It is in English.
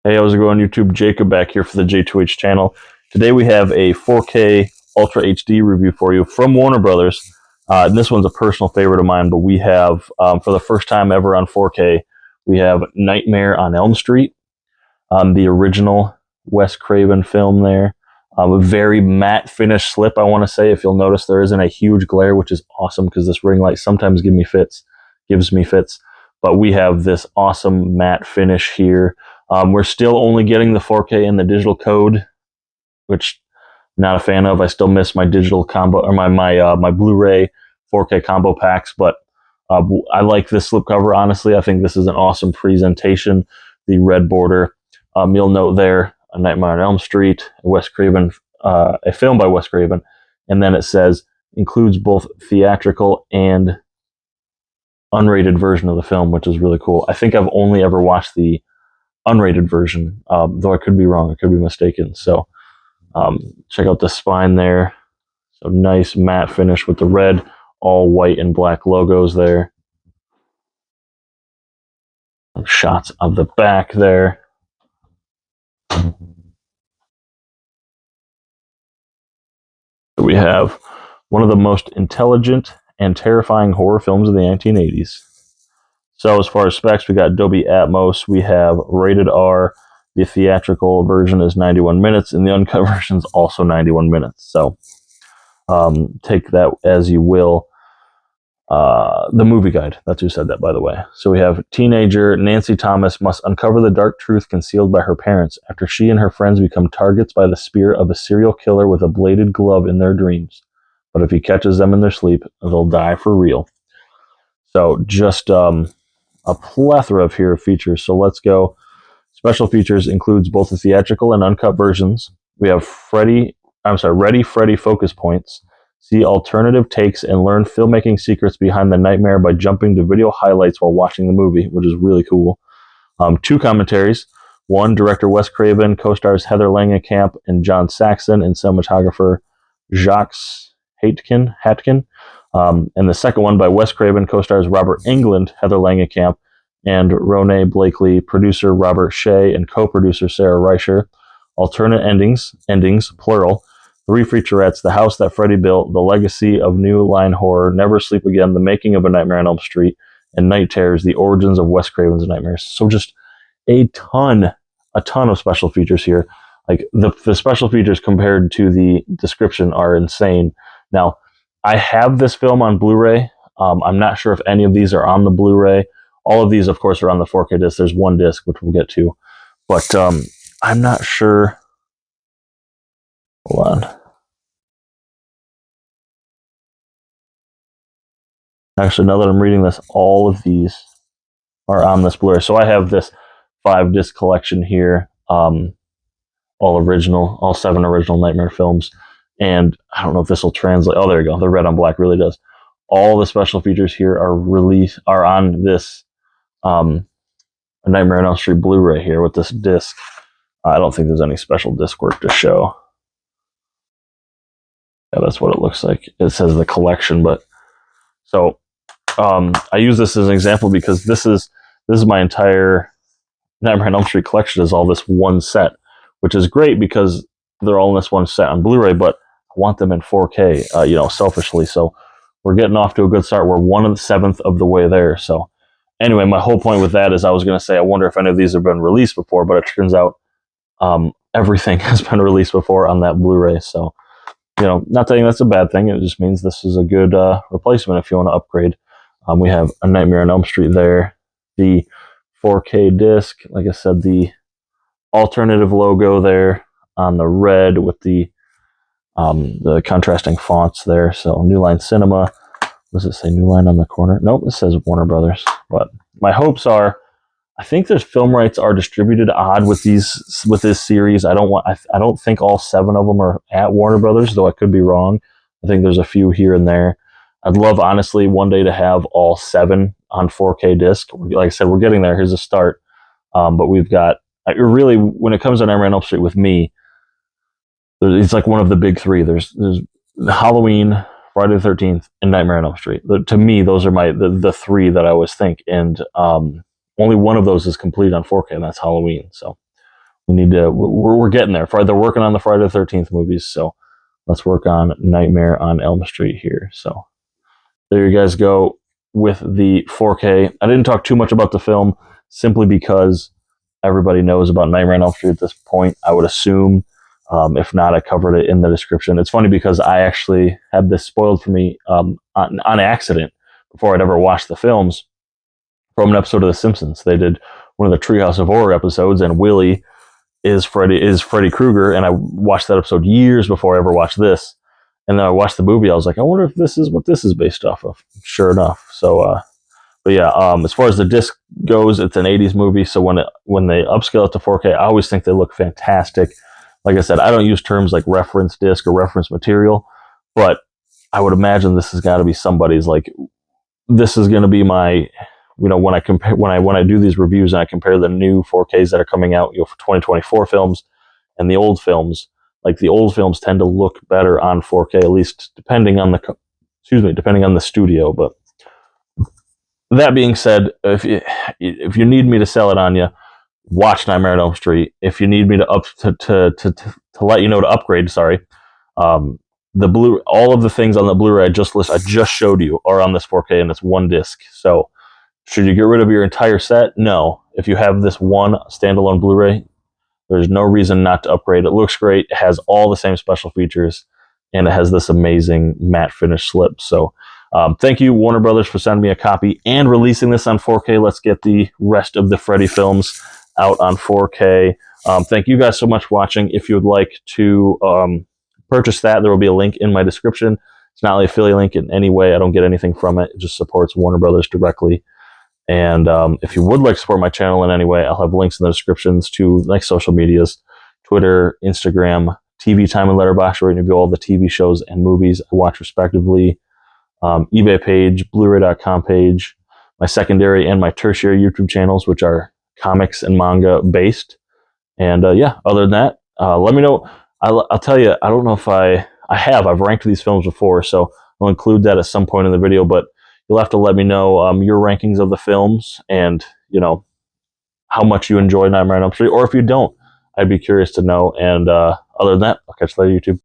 Hey, how's it going, YouTube? Jacob back here for the J2H channel. Today we have a 4K Ultra HD review for you from Warner Brothers. And this one's a personal favorite of mine, but we have, for the first time ever on 4K, we have Nightmare on Elm Street, the original Wes Craven film there. A very matte finish slip, I want to say. If you'll notice, there isn't a huge glare, which is awesome because this ring light sometimes gives me fits. But we have this awesome matte finish here. We're still only getting the 4K and the digital code, which I'm not a fan of. I still miss my digital combo or my Blu-ray 4K combo packs, but I like this slipcover. Honestly, I think this is an awesome presentation. The red border. You'll note there, A Nightmare on Elm Street, Wes Craven, a film by Wes Craven, and then it says includes both theatrical and unrated version of the film, which is really cool. I think I've only ever watched the unrated version, though I could be wrong, I could be mistaken. So check out the spine there. So nice matte finish with the red, all white and black logos there. Some shots of the back there. We have one of the most intelligent and terrifying horror films of the 1980s. So as far as specs, we got Dolby Atmos, we have rated R, the theatrical version is 91 minutes, and the uncut version is also 91 minutes. So take that as you will. The movie guide, that's who said that, by the way. So we have teenager Nancy Thomas must uncover the dark truth concealed by her parents after she and her friends become targets by the spear of a serial killer with a bladed glove in their dreams. But if he catches them in their sleep, they'll die for real. So just a plethora of here features. So let's go. Special features includes both the theatrical and uncut versions. We have Ready Freddy focus points. See alternative takes and learn filmmaking secrets behind the nightmare by jumping to video highlights while watching the movie, which is really cool. 2 commentaries. One, director Wes Craven, co-stars Heather Langenkamp and John Saxon, and cinematographer Jacques Hatkin. And the second one by Wes Craven, co-stars Robert Englund, Heather Langenkamp, and Ronee Blakely, producer Robert Shea, and co-producer Sarah Reicher. Alternate endings, plural. 3 featurettes: The House That Freddy Built, The Legacy of New Line Horror, Never Sleep Again, The Making of a Nightmare on Elm Street, and Night Terrors, The Origins of Wes Craven's Nightmares. So just a ton of special features here. Like the special features compared to the description are insane. Now, I have this film on Blu-ray. I'm not sure if any of these are on the Blu-ray. All of these, of course, are on the 4K disc. There's one disc, which we'll get to. But I'm not sure. Hold on. Actually, now that I'm reading this, all of these are on this Blu-ray. So I have this 5-disc collection here. All 7 original Nightmare films. And I don't know if this will translate. Oh, there you go. The red on black really does. All the special features here are on this Nightmare on Elm Street Blu-ray here with this disc. I don't think there's any special disc work to show. Yeah, that's what it looks like. It says the collection, but so I use this as an example because this is my entire Nightmare on Elm Street collection is all this one set, which is great because they're all in this one set on Blu-ray, but I want them in 4K, selfishly. So we're getting off to a good start. We're 1/7 of the way there. So anyway, my whole point with that is I was going to say, I wonder if any of these have been released before, but it turns out everything has been released before on that Blu-ray. So, not saying that's a bad thing. It just means this is a good replacement if you want to upgrade. We have A Nightmare on Elm Street there. The 4K disc, like I said, the alternative logo there on the red with the contrasting fonts there. So New Line Cinema. Does it say New Line on the corner? Nope, it says Warner Brothers. But my hopes are, I think there's film rights are distributed odd with this series. I don't think all 7 of them are at Warner Brothers, though I could be wrong. I think there's a few here and there. I'd love, honestly, one day to have all 7 on 4K disc. Like I said, we're getting there. Here's a start. But we've got, really, when it comes to Nightmare on Elm Street with me, it's like one of the big 3. There's Halloween, Friday the 13th, and Nightmare on Elm Street. To me, those are the 3 that I always think. And only one of those is complete on 4K, and that's Halloween. So We need to. We're getting there. They're working on the Friday the 13th movies, so let's work on Nightmare on Elm Street here. So there you guys go with the 4K. I didn't talk too much about the film simply because everybody knows about Nightmare on Elm Street at this point, I would assume. If not, I covered it in the description. It's funny because I actually had this spoiled for me on accident before I'd ever watched the films from an episode of The Simpsons. They did one of the Treehouse of Horror episodes, and Willie is Freddy Krueger, and I watched that episode years before I ever watched this. And then I watched the movie. I was like, I wonder if this is what this is based off of. Sure enough. So, but yeah, as far as the disc goes, it's an 80s movie. So when they upscale it to 4K, I always think they look fantastic. Like I said, I don't use terms like reference disc or reference material, but I would imagine this has got to be somebody's, like, this is going to be my, when I do these reviews and I compare the new 4Ks that are coming out, for 2024 films and the old films, like the old films tend to look better on 4K, at least depending on the studio. But that being said, if you need me to sell it on you, watch Nightmare on Elm Street. If you need me to let you know to upgrade, all of the things on the Blu-ray I just showed you are on this 4K, and it's one disc. So should you get rid of your entire set? No. If you have this one standalone Blu-ray, there's no reason not to upgrade. It looks great. It has all the same special features, and it has this amazing matte finish slip. So thank you, Warner Brothers, for sending me a copy and releasing this on 4K. Let's get the rest of the Freddy films out on 4K. Thank you guys so much for watching. If you would like to purchase that, there will be a link in my description. It's not an affiliate link in any way. I don't get anything from it. It just supports Warner Brothers directly. And if you would like to support my channel in any way, I'll have links in the descriptions to social medias, Twitter, Instagram, TV Time, and Letterboxd, where you can view all the TV shows and movies I watch respectively. eBay page, Blu-ray.com page, my secondary and my tertiary YouTube channels, which are comics and manga based. And yeah, other than that, let me know. I'll tell you, I don't know if I've ranked these films before, so I'll include that at some point in the video, but you'll have to let me know your rankings of the films and, how much you enjoy Nightmare on Elm Street, or if you don't, I'd be curious to know. And other than that, I'll catch you later, YouTube.